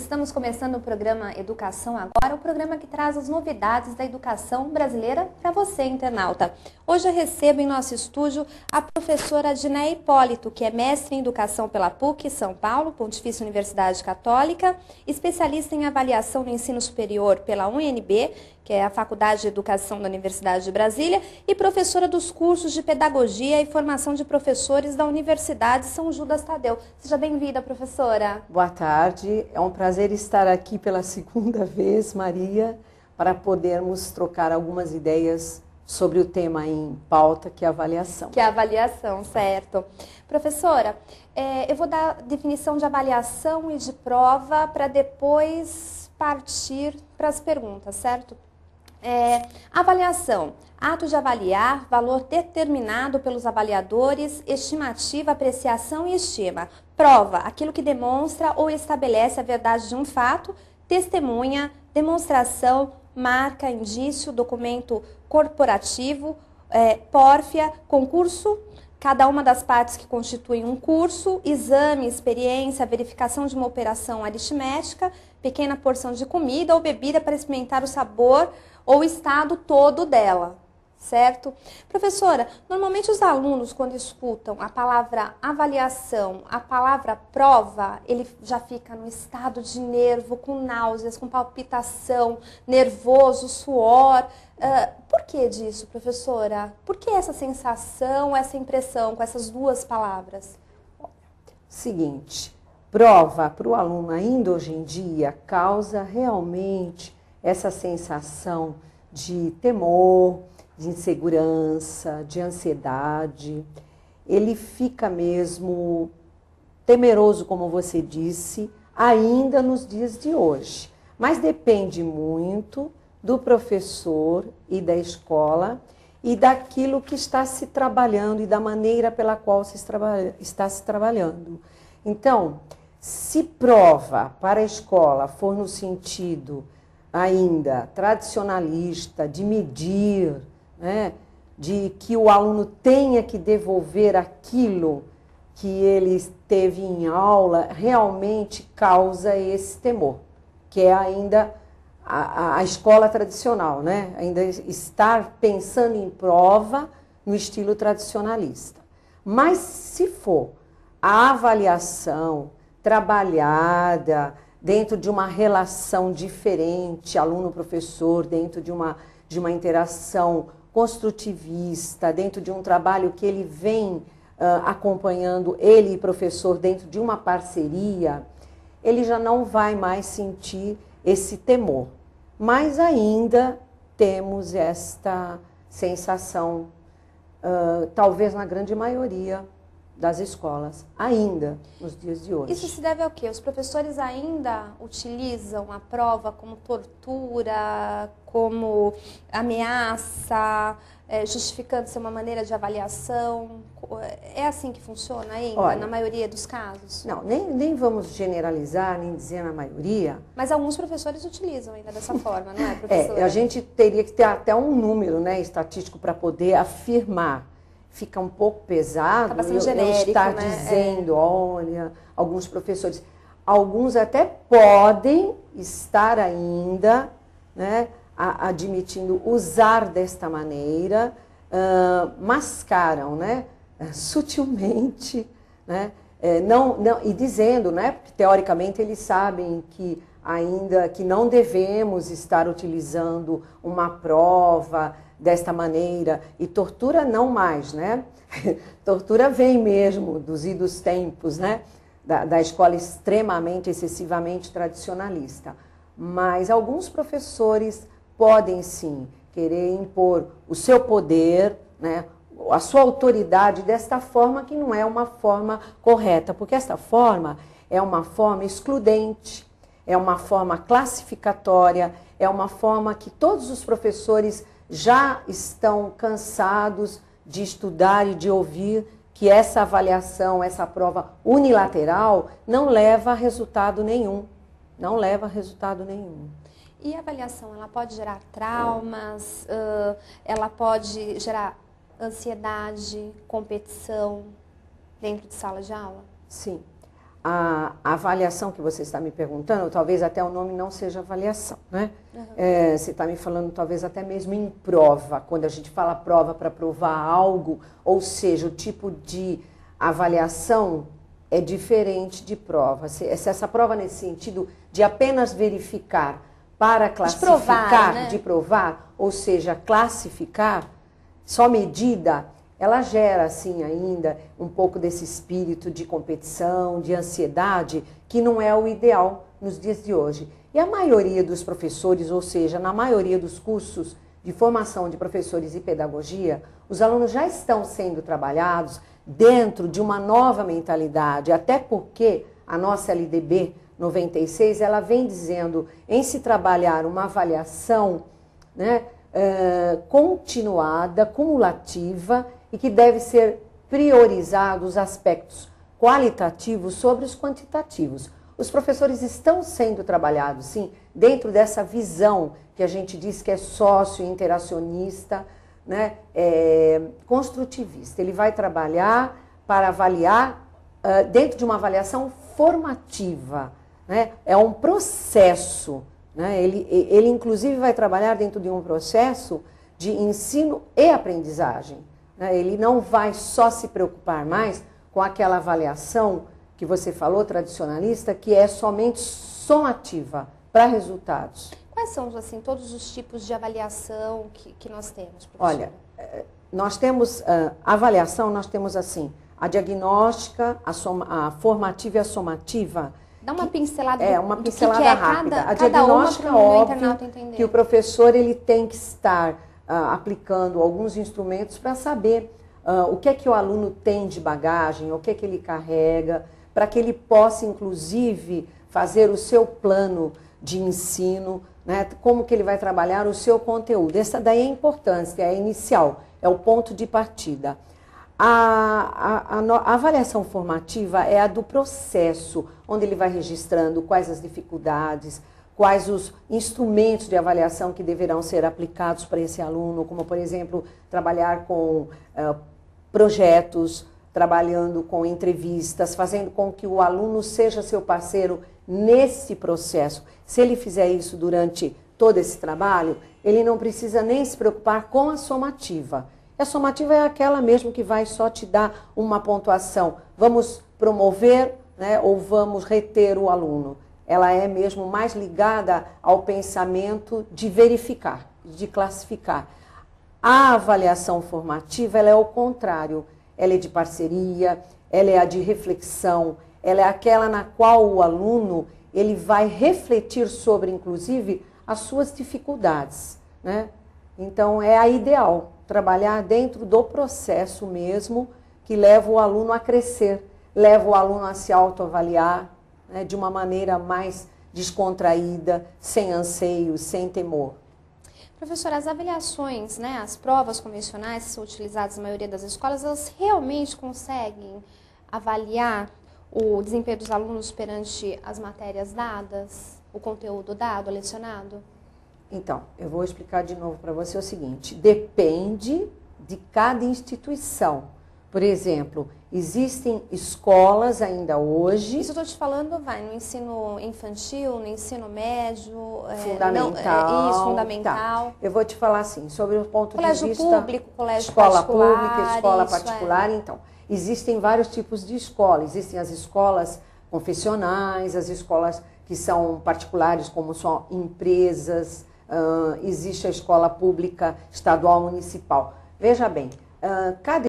Estamos começando o programa Educação Agora, o programa que traz as novidades da educação brasileira para você, internauta. Hoje eu recebo em nosso estúdio a professora Diné Hipólito, que é mestre em Educação pela PUC São Paulo, Pontifícia Universidade Católica, especialista em avaliação no ensino superior pela UNB, que é a Faculdade de Educação da Universidade de Brasília, e professora dos cursos de Pedagogia e Formação de Professores da Universidade São Judas Tadeu. Seja bem-vinda, professora. Boa tarde, é um prazer estar aqui pela segunda vez, Maria, para podermos trocar algumas ideias sobre o tema em pauta, que é a avaliação. Que é a avaliação, certo. Professora, eu vou dar definição de avaliação e de prova para depois partir para as perguntas, certo? Avaliação, ato de avaliar, valor determinado pelos avaliadores, estimativa, apreciação e estima. Prova, aquilo que demonstra ou estabelece a verdade de um fato. Testemunha, demonstração, marca, indício, documento corporativo, pórfia, concurso, cada uma das partes que constituem um curso, exame, experiência, verificação de uma operação aritmética, pequena porção de comida ou bebida para experimentar o sabor ou o estado todo dela, certo? Professora, normalmente os alunos, quando escutam a palavra avaliação, a palavra prova, ele já fica no estado de nervo, com náuseas, com palpitação, nervoso, suor. Por que disso, professora? Por que essa sensação, essa impressão com essas duas palavras? Seguinte, prova para o aluno ainda hoje em dia causa realmente essa sensação de temor, de insegurança, de ansiedade. Ele fica mesmo temeroso, como você disse, ainda nos dias de hoje. Mas depende muito do professor e da escola e daquilo que está se trabalhando e da maneira pela qual está se trabalhando. Então, se prova para a escola for no sentido ainda tradicionalista, de medir, né, de que o aluno tenha que devolver aquilo que ele teve em aula, realmente causa esse temor, que é ainda a escola tradicional, né? Ainda estar pensando em prova no estilo tradicionalista. Mas se for a avaliação trabalhada dentro de uma relação diferente, aluno-professor, dentro de uma interação construtivista, dentro de um trabalho que ele vem acompanhando, ele e professor, dentro de uma parceria, ele já não vai mais sentir esse temor. Mas ainda temos esta sensação, talvez na grande maioria das escolas, ainda nos dias de hoje. Isso se deve ao quê? Os professores ainda utilizam a prova como tortura, como ameaça, justificando ser uma maneira de avaliação? É assim que funciona ainda, olha, na maioria dos casos? Não, nem vamos generalizar, nem dizer na maioria. Mas alguns professores utilizam ainda dessa forma, não é, professora? A gente teria que ter até um número, né, estatístico para poder afirmar. Fica um pouco pesado eu estar dizendo, olha, alguns professores, alguns até podem estar ainda, né, admitindo usar desta maneira, mascaram, né, sutilmente, né, e dizendo, né, porque teoricamente eles sabem que ainda que não devemos estar utilizando uma prova desta maneira, e tortura não mais, né? Tortura vem mesmo dos idos tempos, né? Da escola extremamente, excessivamente tradicionalista. Mas alguns professores podem sim querer impor o seu poder, né? A sua autoridade desta forma que não é uma forma correta, porque esta forma é uma forma excludente, é uma forma classificatória, é uma forma que todos os professores já estão cansados de estudar e de ouvir que essa avaliação, essa prova unilateral não leva a resultado nenhum. Não leva a resultado nenhum. E a avaliação, ela pode gerar traumas, ela pode gerar ansiedade, competição dentro de sala de aula? Sim. a avaliação que você está me perguntando, talvez até o nome não seja avaliação, né? Uhum. Você está me falando talvez até mesmo em prova, quando a gente fala prova para provar algo, ou seja, o tipo de avaliação é diferente de prova. Se essa prova nesse sentido de apenas verificar para classificar, de provar, ou seja, classificar, só medida, ela gera, assim, ainda um pouco desse espírito de competição, de ansiedade, que não é o ideal nos dias de hoje. E a maioria dos professores, ou seja, na maioria dos cursos de formação de professores e pedagogia, os alunos já estão sendo trabalhados dentro de uma nova mentalidade, até porque a nossa LDB 96, ela vem dizendo em se trabalhar uma avaliação, né, continuada, cumulativa, e que deve ser priorizado os aspectos qualitativos sobre os quantitativos. Os professores estão sendo trabalhados, sim, dentro dessa visão que a gente diz que é sócio-interacionista, né, construtivista. Ele vai trabalhar para avaliar dentro de uma avaliação formativa, né? É um processo, né? Ele inclusive vai trabalhar dentro de um processo de ensino e aprendizagem. Ele não vai só se preocupar mais com aquela avaliação que você falou, tradicionalista, que é somente somativa para resultados. Quais são, assim, todos os tipos de avaliação que nós temos, professora? Olha, nós temos avaliação, nós temos assim, a diagnóstica, a formativa e a somativa. Dá uma pincelada uma pincelada rápida. A cada diagnóstica, uma óbvio, que o professor ele tem que estar aplicando alguns instrumentos para saber o que é que o aluno tem de bagagem, o que é que ele carrega, para que ele possa, inclusive, fazer o seu plano de ensino, né, como que ele vai trabalhar o seu conteúdo. Essa daí é a importância, é a inicial, é o ponto de partida. A avaliação formativa é a do processo, onde ele vai registrando quais as dificuldades, quais os instrumentos de avaliação que deverão ser aplicados para esse aluno, como, por exemplo, trabalhar com projetos, trabalhando com entrevistas, fazendo com que o aluno seja seu parceiro nesse processo. Se ele fizer isso durante todo esse trabalho, ele não precisa nem se preocupar com a somativa. A somativa é aquela mesmo que vai só te dar uma pontuação. Vamos promover, né, ou vamos reter o aluno. Ela é mesmo mais ligada ao pensamento de verificar, de classificar. A avaliação formativa, ela é o contrário. Ela é de parceria, ela é a de reflexão, ela é aquela na qual o aluno ele vai refletir sobre, inclusive, as suas dificuldades, né? Então, é a ideal, trabalhar dentro do processo mesmo que leva o aluno a crescer, leva o aluno a se autoavaliar, né, de uma maneira mais descontraída, sem anseios, sem temor. Professora, as avaliações, né, as provas convencionais que são utilizadas na maioria das escolas, elas realmente conseguem avaliar o desempenho dos alunos perante as matérias dadas, o conteúdo dado, lecionado? Então, eu vou explicar de novo para você o seguinte, depende de cada instituição. Por exemplo, existem escolas ainda hoje... Isso eu estou te falando, vai, no ensino infantil, no ensino médio... Fundamental. Isso, fundamental. Tá. Eu vou te falar assim, sobre o ponto colégio de vista... Público, colégio escola particular, pública, escola particular, então. Existem vários tipos de escola. Existem as escolas confessionais, as escolas que são particulares, como só empresas... existe a escola pública estadual municipal. Veja bem, cada